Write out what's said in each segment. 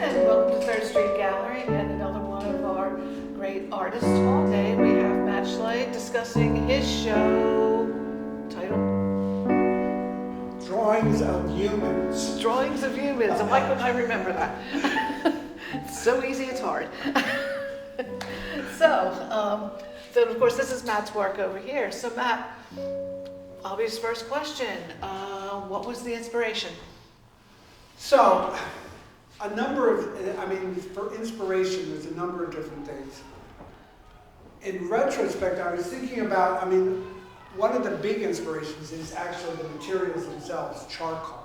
And welcome to Third Street Gallery and another one of our great artists all day. We have Matt Schley discussing his show titled Drawings of Humans. Drawings of Humans. And why couldn't I remember that? It's so easy, it's hard. So of course this is Matt's work over here. So Matt, obvious first question, what was the inspiration? So, for inspiration, there's a number of different things. In retrospect, I was thinking about, one of the big inspirations is actually the materials themselves, charcoal,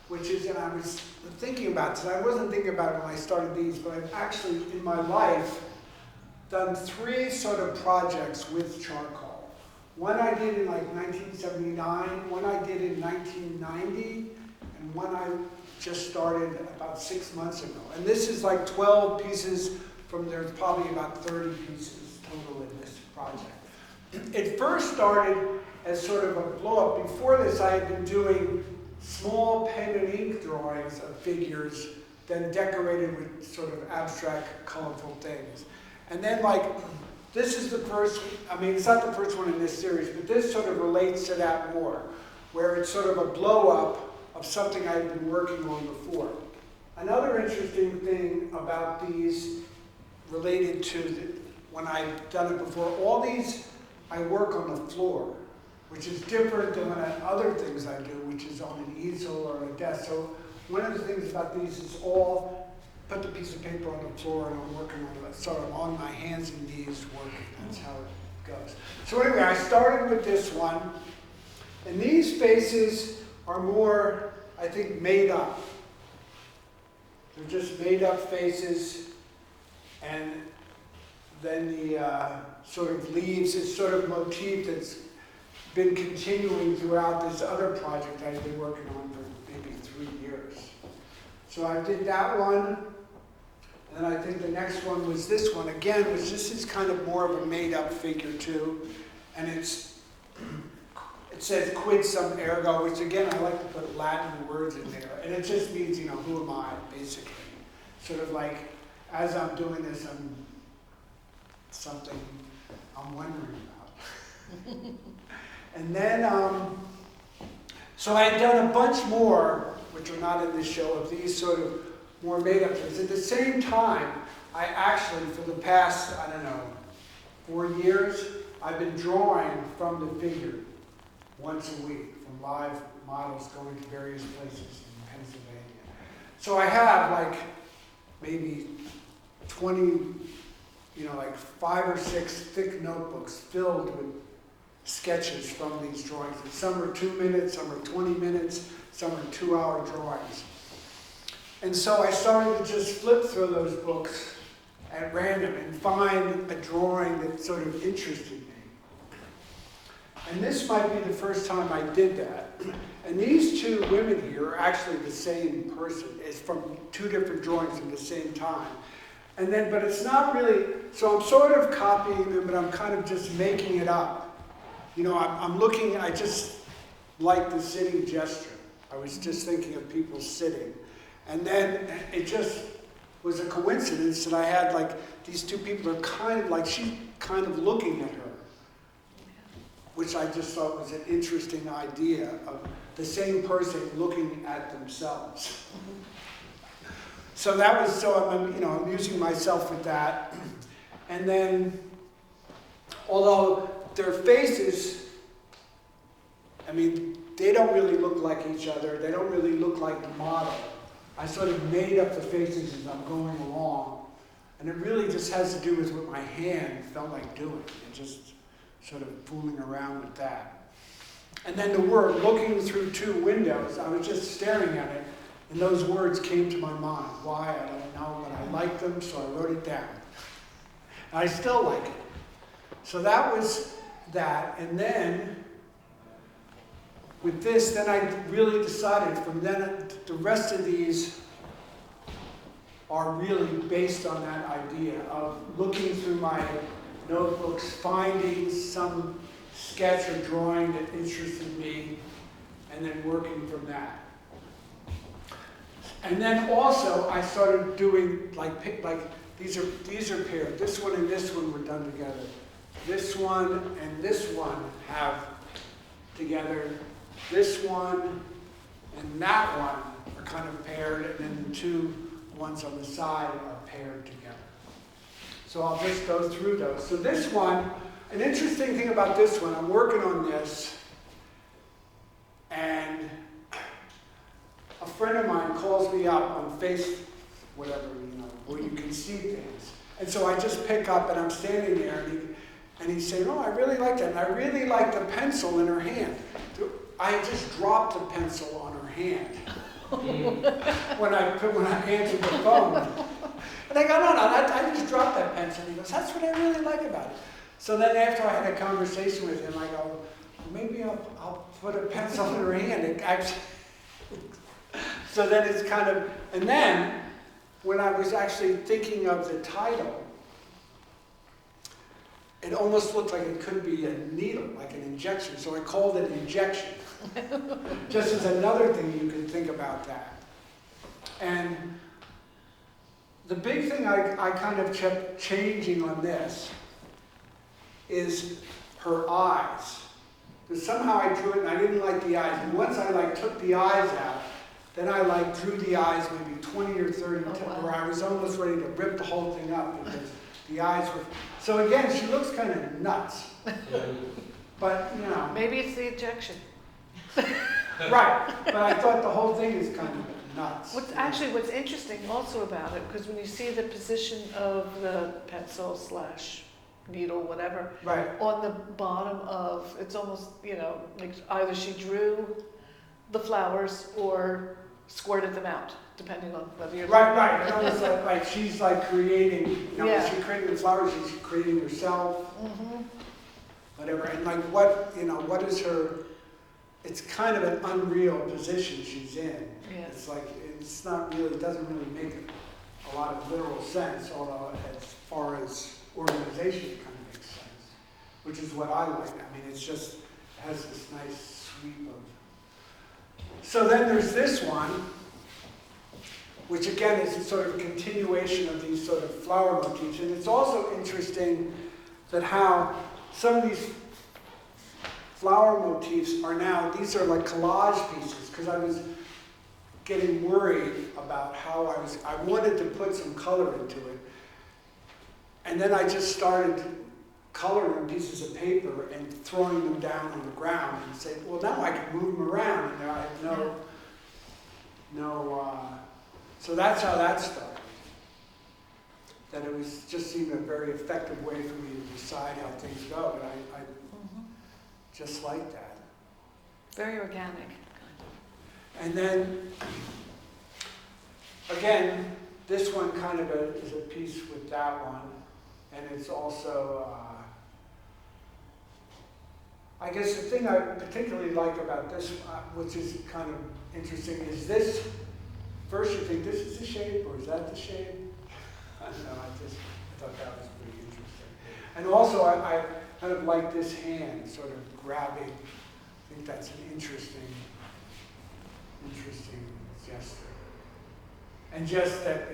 which is, and I was thinking about this, I wasn't thinking about it when I started these, but I've actually, in my life, done 3 sort of projects with charcoal. One I did in like 1979, one I did in 1990, and one I just started about 6 months ago. And this is like 12 pieces from, there's probably about 30 pieces total in this project. It first started as sort of a blow up. Before this, I had been doing small pen and ink drawings of figures, then decorated with sort of abstract, colorful things. And then this is the first, it's not the first one in this series, but this sort of relates to that more, where it's sort of a blow up of something I had been working on before. Another interesting thing about these related to when I've done it before, all these I work on the floor, which is different than other things I do, which is on an easel or a desk. So one of the things about these is all put the piece of paper on the floor and I'm working on it, sort of on my hands and knees working. That's how it goes. So anyway, I started with this one, and these faces are more, I think, made up. They're just made up faces, and then the sort of leaves, it's sort of motif that's been continuing throughout this other project I've been working on for maybe 3 years. So I did that one, and then I think the next one was this one again, which this is kind of more of a made up figure too, and it says quid sum ergo, which again, I like to put Latin words in there. And it just means, who am I, basically. Sort of like, as I'm doing this, I'm something I'm wondering about. And then, so I had done a bunch more, which are not in this show, of these sort of more made up things. At the same time, I actually, for the past, 4 years, I've been drawing from the figure once a week from live models going to various places in Pennsylvania. So I have maybe 20, 5 or 6 thick notebooks filled with sketches from these drawings. And some are 2 minutes, some are 20 minutes, some are 2-hour drawings. And so I started to just flip through those books at random and find a drawing that sort of interested me. And this might be the first time I did that. And these 2 women here are actually the same person. It's from 2 different drawings at the same time. And then, but it's not really, so I'm sort of copying them, but I'm kind of just making it up. I'm looking, I just like the sitting gesture. I was just thinking of people sitting. And then it just was a coincidence that I had these 2 people are kind of she's kind of looking at her, which I just thought was an interesting idea of the same person looking at themselves. So that was, so I'm amusing myself with that. And then, although their faces, they don't really look like each other. They don't really look like the model. I sort of made up the faces as I'm going along. And it really just has to do with what my hand felt like doing. And just sort of fooling around with that. And then the word, looking through 2 windows, I was just staring at it, and those words came to my mind. Why, I don't know, but I liked them, so I wrote it down. And I still like it. So that was that, and then, with this, then I really decided from then, the rest of these are really based on that idea of looking through my notebooks, finding some sketch or drawing that interested me, and then working from that. And then also I started doing like these are paired. This one and this one were done together. This one and this one have together. This one and that one are kind of paired, and then the two ones on the side are paired together. So I'll just go through those. So this one, an interesting thing about this one, I'm working on this, and a friend of mine calls me up on whatever, where you can see things. And so I just pick up, and I'm standing there, and he's saying, oh, I really like that. And I really like the pencil in her hand. I just dropped the pencil on her hand when I answered the phone. And I go, no, I just dropped that pencil. And he goes, that's what I really like about it. So then after I had a conversation with him, I go, well, maybe I'll put a pencil in her hand. It actually, so then it's kind of, and then when I was actually thinking of the title, it almost looked like it could be a needle, like an injection. So I called it injection. Just as another thing you can think about that. And the big thing I kind of kept changing on this is her eyes. Because somehow I drew it and I didn't like the eyes. And once I took the eyes out, then I drew the eyes maybe 20 or 30 where I was almost ready to rip the whole thing up because the eyes were. So again, she looks kind of nuts. But Maybe it's the injection. Right. But I thought the whole thing is kind of nuts. What's interesting also about it, because when you see the position of the pencil / needle, whatever, right, on the bottom of, it's almost, like either she drew the flowers or squirted them out, depending on whether you're... Right. It almost like she's creating, Yeah. she's creating the flowers, she's creating herself, whatever. And what is her... It's kind of an unreal position she's in. Yeah. It's not really, it doesn't really make a lot of literal sense, although as far as organization it kind of makes sense, which is what I like. I mean, it has this nice sweep of... So then there's this one, which again is a sort of continuation of these sort of flower motifs. And it's also interesting that how some of these flower motifs are now, these are like collage pieces, because I was getting worried about how I wanted to put some color into it. And then I just started coloring pieces of paper and throwing them down on the ground and say, well, now I can move them around. And I have so that's how that started. That it was just seemed a very effective way for me to decide how things go. And I just like that. Very organic. And then, again, this one kind of is a piece with that one. And it's also, I guess the thing I particularly like about this, which is kind of interesting, is this. First you think, this is the shape, or is that the shape? I don't know, I thought that was pretty interesting. And also, I kind of like this hand sort of grabbing. I think that's an interesting gesture. And just that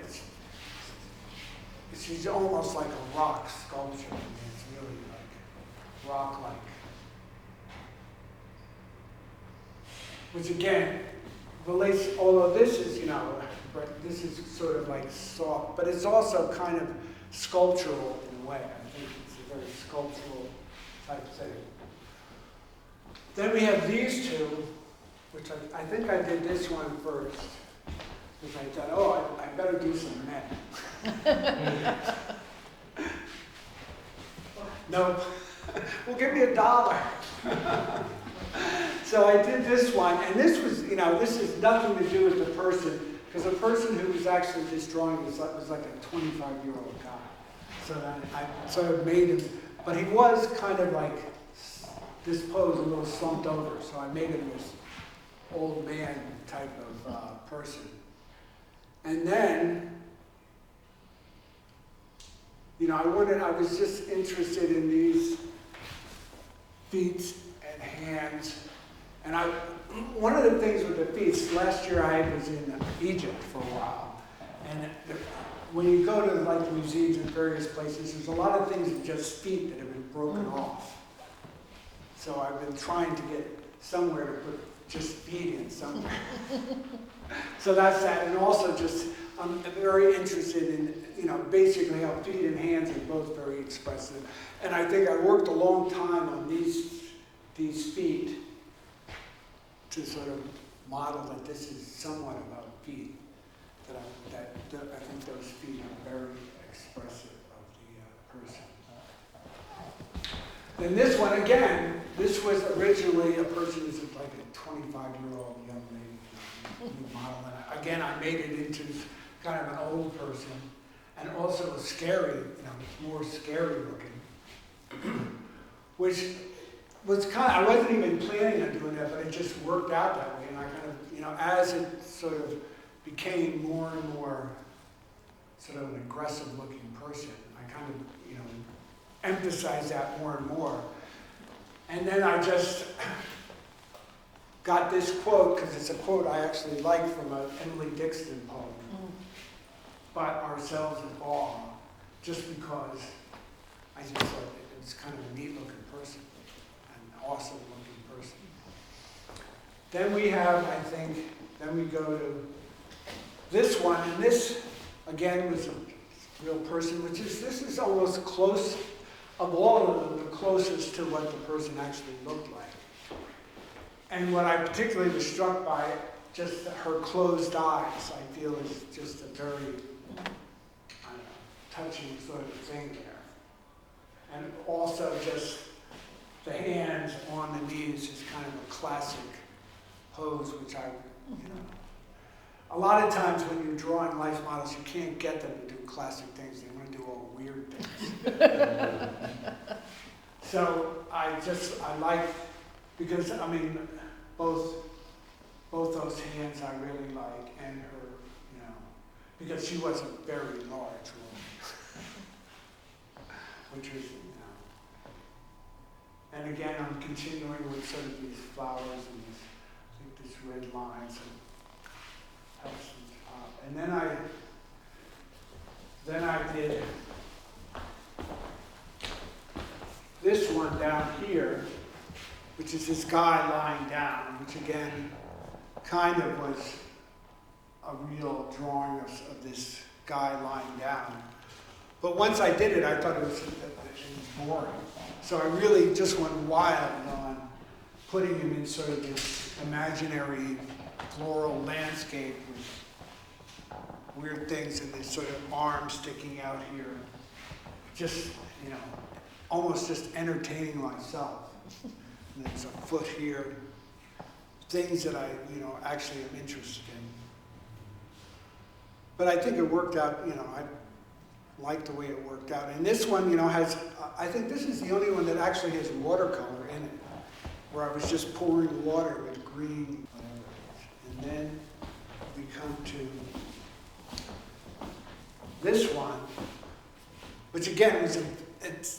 she's almost like a rock sculpture. I mean, it's really like rock-like. Which again, relates, although this is, but this is sort of like soft, but it's also kind of sculptural in a way. I think it's a very sculptural type thing. Then we have these two, which I think I did this one first. Because I thought, oh, I better do some men. No, well, give me $1. So I did this one, and this was, this has nothing to do with the person, because the person who was actually this drawing was like a 25-year-old guy. So I sort of made him, but he was kind of like this pose, a little slumped over, so I made him this old man type of person. And then, I was just interested in these feet and hands And one of the things with the feet, last year I was in Egypt for a while, and when you go to like museums and various places, there's a lot of things with just feet that have been broken off. So I've been trying to get somewhere to put just feet in somewhere. So that's that, and also just I'm very interested in, basically how feet and hands are both very expressive. And I think I worked a long time on these feet to sort of model that this is somewhat about feet. That I think those feet are very expressive of the person. Then this one, again, this was originally a person who's like a 25-year-old young lady model. And again, I made it into kind of an old person, and also a scary, more scary looking, which was I wasn't even planning on doing that, but it just worked out that way. And I kind of, as it sort of became more and more sort of an aggressive looking person, I kind of, emphasized that more and more. And then I just got this quote, because it's a quote I actually like from an Emily Dixon poem, "But ourselves in awe," just because I just thought it was kind of a neat looking person, an awesome looking person. Then we have, then we go to this one, and this again was a real person, this is almost close, of all of them, the closest to what the person actually looked like. And what I particularly was struck by, just her closed eyes, I feel is just a very, touching sort of thing there. And also just the hands on the knees is kind of a classic pose, which a lot of times when you're drawing life models, you can't get them to do classic things. They want to do all weird things. So I like, because both those hands I really like, and her, because she was a very large woman, which is, and again, I'm continuing with sort of these flowers and this red lines and helps them top. And then I did this one down here, which is this guy lying down, which again kind of was a real drawing of this guy lying down. But once I did it, I thought it was boring. So I really just went wild on putting him in sort of this imaginary floral landscape with weird things and this sort of arm sticking out here. Just, almost just entertaining myself. And there's a foot here. Things that I, actually am interested in. But I think it worked out, I like the way it worked out. And this one, has, I think this is the only one that actually has watercolor in it, where I was just pouring water with green, and then we come to this one, which again was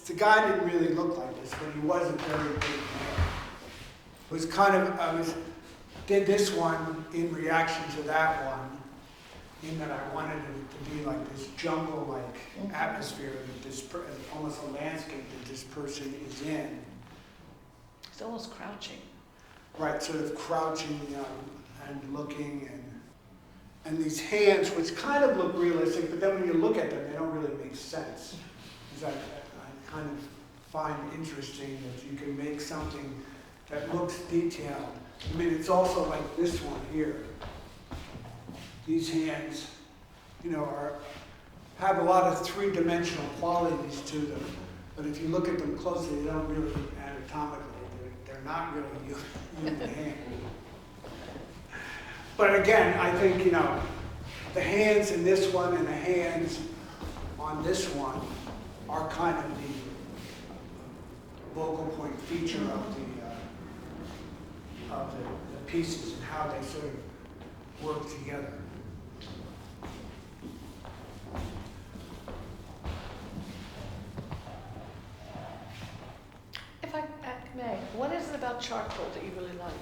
the guy didn't really look like this, but he was a very big man. It was kind of, did this one in reaction to that one, in that I wanted it to be like this jungle-like atmosphere, that this almost a landscape that this person is in. It's almost crouching. Right, sort of crouching and looking, and these hands, which kind of look realistic, but then when you look at them, they don't really make sense. Because I kind of find interesting that you can make something that looks detailed. It's also like this one here. These hands, have a lot of three-dimensional qualities to them, but if you look at them closely, they don't really anatomically. They're not really human hands. But again, I think, the hands in this one and the hands on this one are kind of the focal point feature of the pieces and how they sort of work together. If I may, what is it about charcoal that you really like?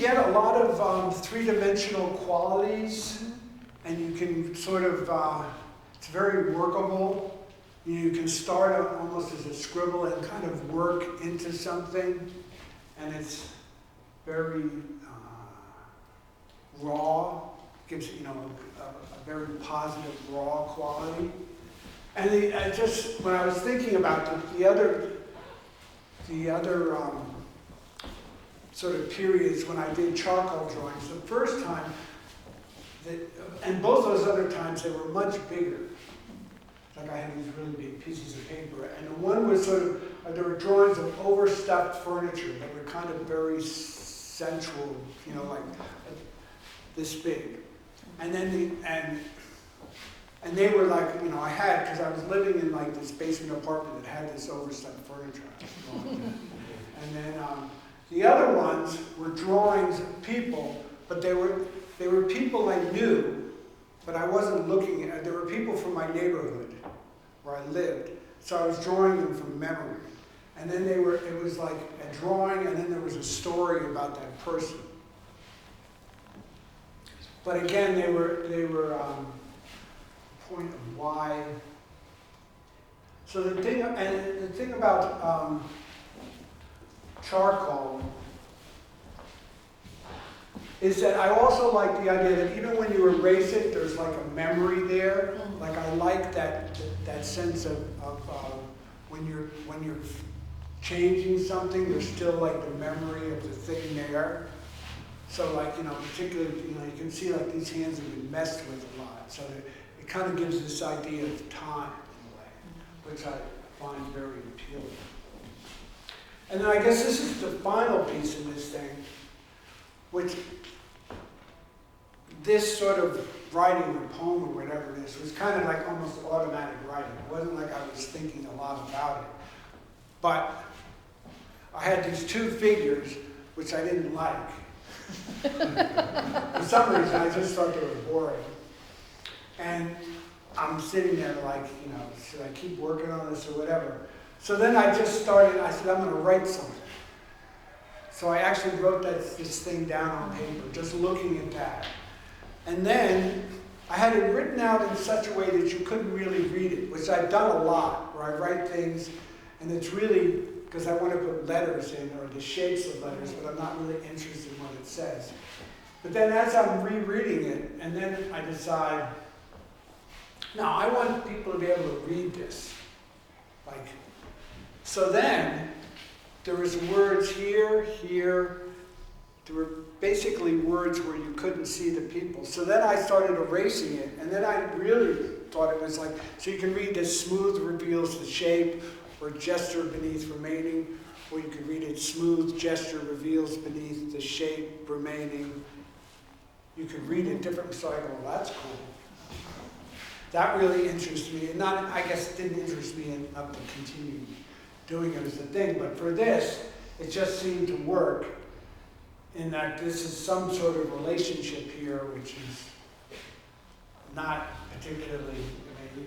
get a lot of three-dimensional qualities, and you can sort of, it's very workable. You can start out almost as a scribble and kind of work into something, and it's very raw, gives a very positive raw quality. And when I was thinking about the other sort of periods when I did charcoal drawings, the first time, and both those other times they were much bigger. Like I had these really big pieces of paper, and the one was sort of, there were drawings of overstuffed furniture that were kind of very sensual, like this big. And then and they were like, I had, because I was living in like this basement apartment that had this overstuffed furniture. And then the other ones were drawings of people, but they were people I knew, but I wasn't looking at. They were people from my neighborhood where I lived, so I was drawing them from memory. And then it was like a drawing, and then there was a story about that person. But again, they were point of why. So the thing about charcoal is that I also like the idea that even when you erase it, there's like a memory there. Like I like that sense of when you're changing something, there's still like the memory of the thing there. So like, particularly, you can see like these hands have been messed with a lot. So it kind of gives this idea of time in a way, which I find very appealing. And then I guess this is the final piece of this thing, which this sort of writing a poem or whatever it is was kind of like almost automatic writing. It wasn't like I was thinking a lot about it. But I had these two figures, which I didn't like. For some reason, I just thought they were boring. And I'm sitting there like, should I keep working on this or whatever? So then I said, I'm going to write something. So I actually wrote this thing down on paper, just looking at that. And then I had it written out in such a way that you couldn't really read it, which I've done a lot, where I write things, and it's really, because I want to put letters in, or the shapes of letters, but I'm not really interested in what it says. But then as I'm rereading it, and then I decide, no, I want people to be able to read this. So then, there was words here. There were basically words where you couldn't see the people. So then I started erasing it, and then I really thought it was like, so you can read this: smooth reveals the shape, or gesture beneath remaining, or you could read it: smooth gesture reveals beneath the shape remaining. You could read it different, so I go, well, that's cool. That really interests me, and I guess didn't interest me enough to continue doing it as a thing, but for this, it just seemed to work in that this is some sort of relationship here, which is not particularly,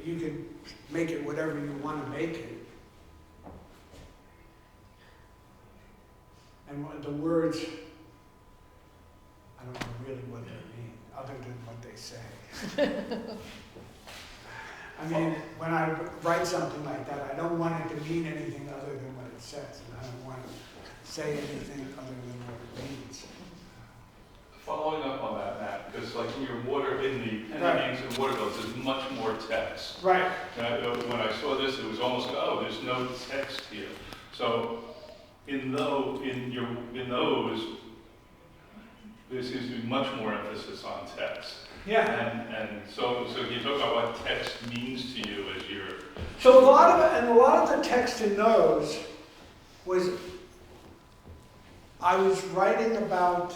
you can make it whatever you want to make it. And the words, I don't know really what they mean, other than what they say. I mean, when I write something like that, I don't want it to mean anything other than what it says, and I don't want to say anything other than what it means. Following up on that, Matt, because like in your paintings and watercolors, there's much more text. Right. When I saw this, it was almost, there's no text here. So in those, there seems to be much more emphasis on text. Yeah. And so can you talk about what text means to you as you're... So a lot of the text in those was, I was writing about,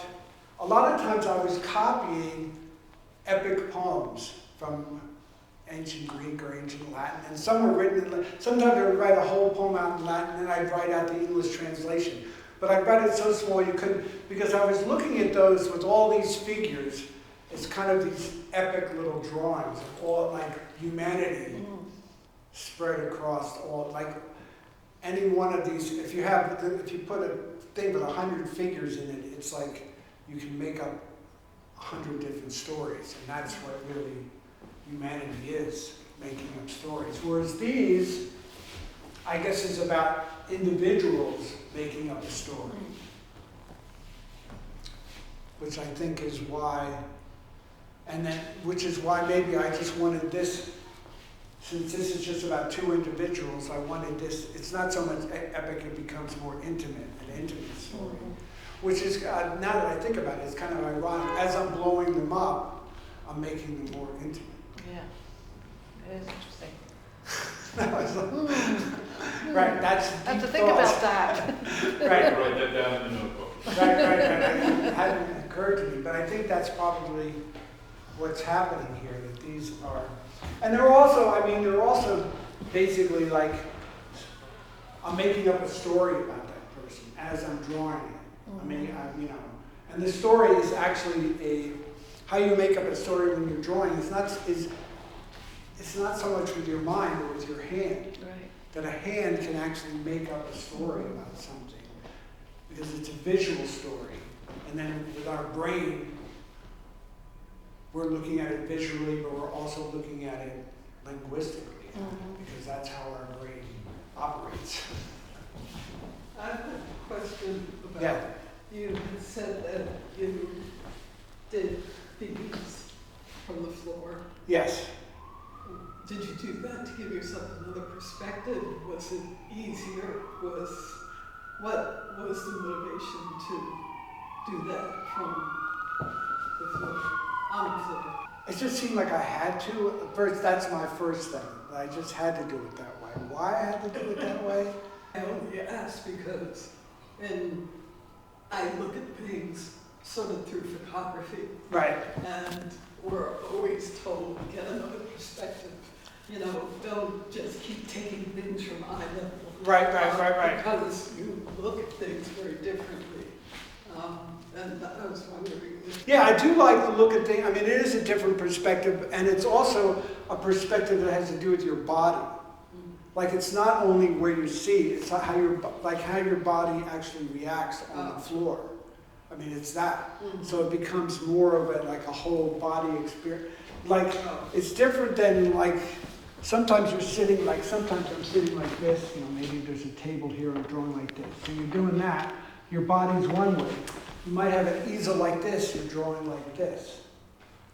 a lot of times I was copying epic poems from ancient Greek or ancient Latin, and some were written in Latin. Sometimes I would write a whole poem out in Latin, and then I'd write out the English translation. But I write it so small you couldn't, because I was looking at those with all these figures. It's kind of these epic little drawings of all like humanity spread across all, like any one of these. If you put a thing with 100 figures in it, it's like you can make up 100 different stories, and that's what really humanity is, making up stories. Whereas these, I guess, is about individuals making up a story, which I think is why, which is why maybe I just wanted this, since this is just about two individuals, I wanted this, it's not so much epic, it becomes more intimate, an intimate story. Which is, now that I think about it, it's kind of ironic. As I'm blowing them up, I'm making them more intimate. Yeah, it is interesting. That was like, right, that's I have to deep think thoughts. about that. Right, Write that down in the notebook. right. It hadn't occurred to me, but I think that's probably what's happening here, that these are, and they're also basically like, I'm making up a story about that person as I'm drawing it. I mean, and the story is actually how you make up a story when you're drawing. It's not so much with your mind, but with your hand. Right. That a hand can actually make up a story about something, because it's a visual story. And then with our brain, we're looking at it visually, but we're also looking at it linguistically, because that's how our brain operates. I have a question about, Yeah. you had said that you did these from the floor. Yes. Did you do that to give yourself another perspective? Was it easier? What was the motivation to do that from the floor, on the floor? It just seemed like I had to. First, that's my first thing. I just had to do it that way. Why I had to do it that way? I only ask because when I look at things sort of through photography, Right. and we're always told, get another perspective. You know, don't just keep taking things from eye level. Right. Because you look at things very differently. And I was wondering if... Yeah, I do like to look at things. I mean, it is a different perspective, and it's also a perspective that has to do with your body. Like, it's not only where you see, it's how your body actually reacts on the floor. I mean, it's that. So it becomes more of like a whole body experience. Like, it's different than like, sometimes you're sitting, like sometimes I'm sitting like this, maybe there's a table here, I'm drawing like this. So you're doing that, your body's one way. You might have an easel like this, you're drawing like this.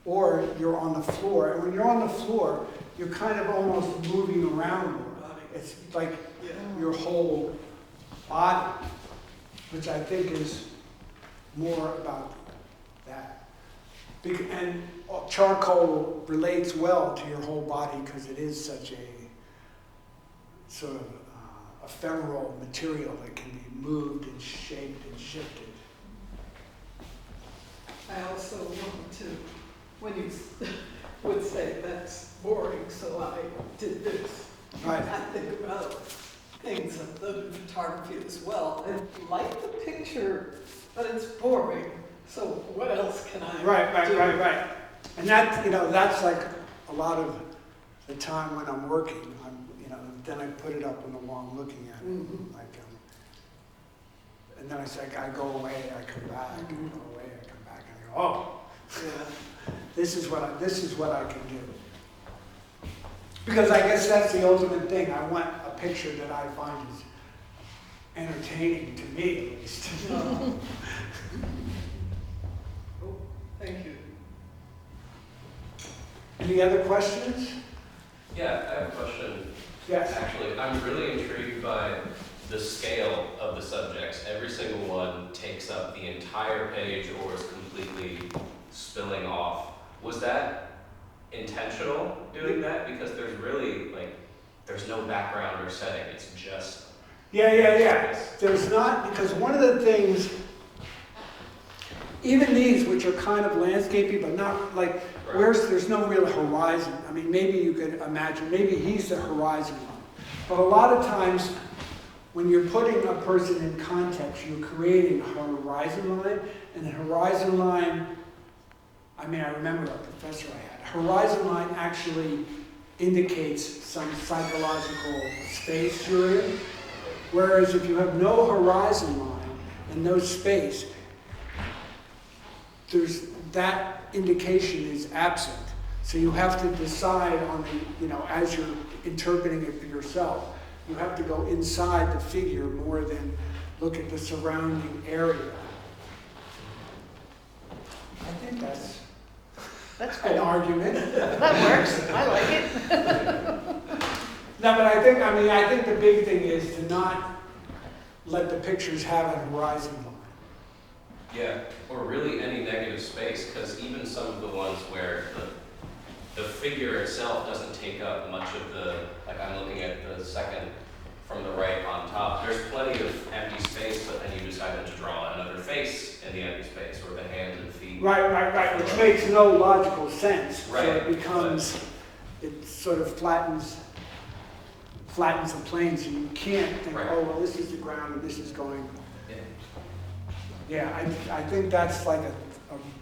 Or you're on the floor, and when you're on the floor, you're kind of almost moving around more. It's like your whole body, which I think is more about that. And charcoal relates well to your whole body because it is such a sort of ephemeral material that can be moved and shaped and shifted. I also wanted to, when you would say that's boring, so I did this. Right. I think about things I've done in photography as well. I like the picture, but it's boring. So what else can I do? Right. And that's like a lot of the time when I'm working. Then I put it up on the wall, I'm looking at it. And then I say, I go away, I come back, I go away, I come back, and I go, oh, yeah, this is what I can do. Because I guess that's the ultimate thing. I want a picture that I find is entertaining to me, at least. Oh, thank you. Any other questions? Yeah, I have a question. Yes. Actually, I'm really intrigued by the scale of the subjects. Every single one takes up the entire page or is completely spilling off. Was that intentional doing that? Because there's really, there's no background or setting. It's just... Yeah. There's not, because one of the things, even these, which are kind of landscapey, but not like, there's no real horizon. I mean, maybe you could imagine, maybe he's the horizon line. But a lot of times, when you're putting a person in context, you're creating a horizon line, and the horizon line, I remember a professor I had, horizon line actually indicates some psychological space you're in, whereas if you have no horizon line and no space, that indication is absent. So you have to decide on the, as you're interpreting it for yourself, you have to go inside the figure more than look at the surrounding area. I think that's That's an cool. argument. That works. I like it. No, but I think the big thing is to not let the pictures have a horizon line. Yeah, or really any negative space, because even some of the ones where the figure itself doesn't take up much of the, like I'm looking at the second from the right on top, there's plenty of empty space, but then you decided to draw another face in the empty space, or the hands and feet. Right, which makes no logical sense. Right, So it becomes, it sort of flattens the plane, so you can't think, Right. oh, well, this is the ground and this is going. Yeah. Yeah, I think that's like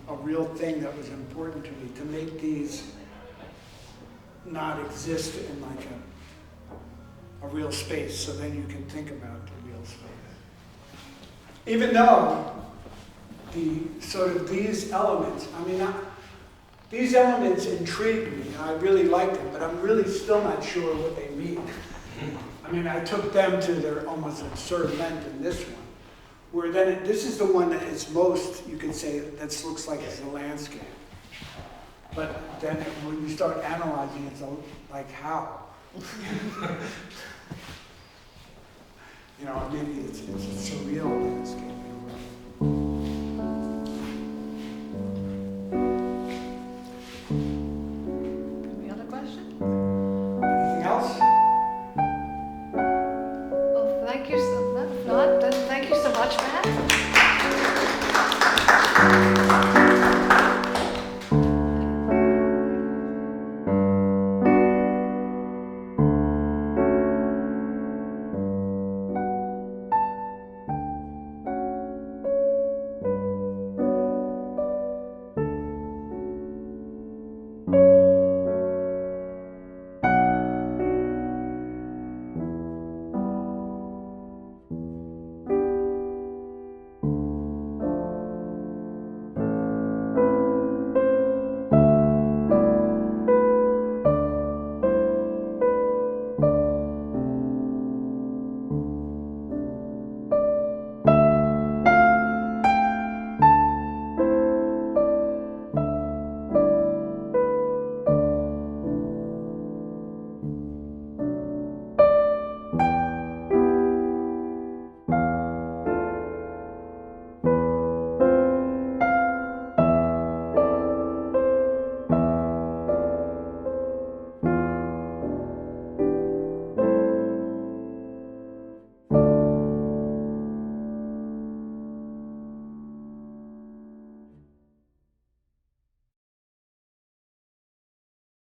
a real thing that was important to me, to make these not exist in like a real space, so then you can think about the real space. Even though these elements, these elements intrigue me, and I really like them, but I'm really still not sure what they mean. I took them to their almost absurd length in this one, where then this is the one that is most, you could say, that looks like it's a landscape. But then when you start analyzing, it's like how? Maybe it's a surreal landscape.